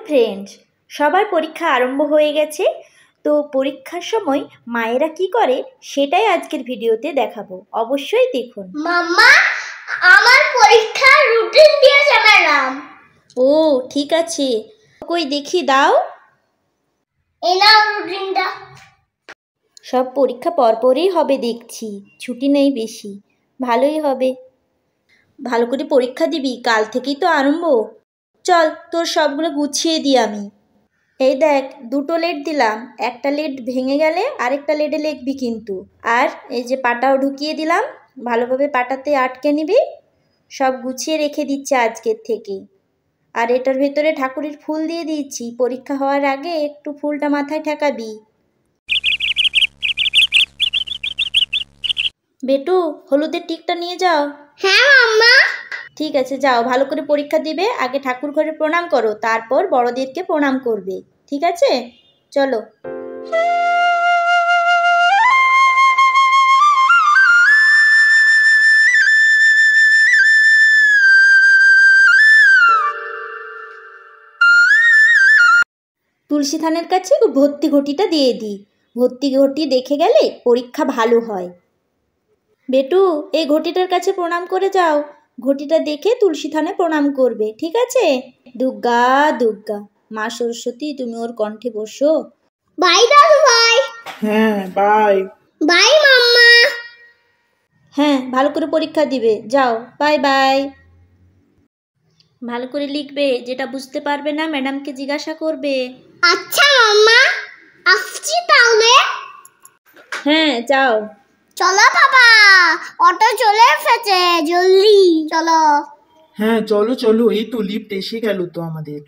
Friends, সবার পরীক্ষা আরম্ভ হয়ে গেছে। তো পরীক্ষার সময় মায়েরা কি করে সেটাই আজকের ভিডিওতে দেখাবো, অবশ্যই দেখুন। মাম্মা, আমার পরীক্ষার রুটিন দিয়েছে ম্যাডাম। ও ঠিক আছে, কই দেখি দাও। এই নাও রুটিনটা। সব পরীক্ষা পরপরই হবে দেখছি, ছুটি নেই বেশি, ভালোই হবে। ভালো করে পরীক্ষা দিবি, কাল থেকেই তো আরম্ভ। চল তোর সবগুলো গুছিয়ে দিই আমি। এই দেখ, দুটো লেড দিলাম, একটা লেড ভেঙে গেলে আরেকটা লেডে লিখবি কিন্তু। আর এই যে পাটাও ঢুকিয়ে দিলাম, ভালোভাবে পাটাতে আটকে নিবি। সব গুছিয়ে রেখে দিচ্ছে আজকের থেকে। আর এটার ভেতরে ঠাকুরের ফুল দিয়ে দিয়েছি, পরীক্ষা হওয়ার আগে একটু ফুলটা মাথায় ঠেকাবি। বেটু, হলুদের টিকটা নিয়ে যাও। হ্যাঁ মাম্মা। ঠিক আছে, যাও, ভালো করে পরীক্ষা দিবে। আগে ঠাকুর ঘরে প্রণাম করো, তারপর বড়দেরকে প্রণাম করবে, ঠিক আছে? চলো। তুলসী থানের কাছে ভর্তি ঘটিটা দিয়ে দিই। ভর্তি ঘটি দেখে গেলে পরীক্ষা ভালো হয়। বেটু, এই ঘটিটার কাছে প্রণাম করে যাও। ঘটিটা দেখে তুলসী থানে প্রণাম করবে, ঠিক আছে? দুর্গা দুর্গা, মা সরস্বতী তুমি ওর কণ্ঠে বসো। বাই দাদু ভাই। হ্যাঁ বাই। বাই মাম্মা। হ্যাঁ, ভালো করে পরীক্ষা দিবে, যাও, বাই বাই। ভালো করে লিখবে, যেটা বুঝতে পারবে না ম্যাডামকে জিজ্ঞাসা করবে। আচ্ছা মাম্মা, আসছি তাহলে। হ্যাঁ যাও। চলো বাবা, অটো চলে এসেছে, জলদি চলো। হ্যাঁ চলো চলো, এই তো লিফট এসে গেল তো আমাদের।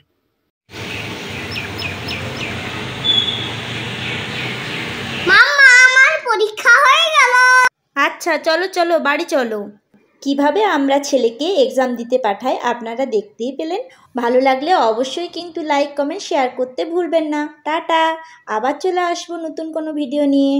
মাম্মা, আমার পরীক্ষা হয়ে গেল। আচ্ছা চলো চলো, বাড়ি চলো। কিভাবে আমরা ছেলেকে এক্সাম দিতে পাঠাই আপনারা দেখতেই পেলেন। ভালো লাগলে অবশ্যই কিন্তু লাইক কমেন্ট শেয়ার করতে ভুলবেন না। টাটা, আবার চলে আসবো নতুন কোনো ভিডিও নিয়ে।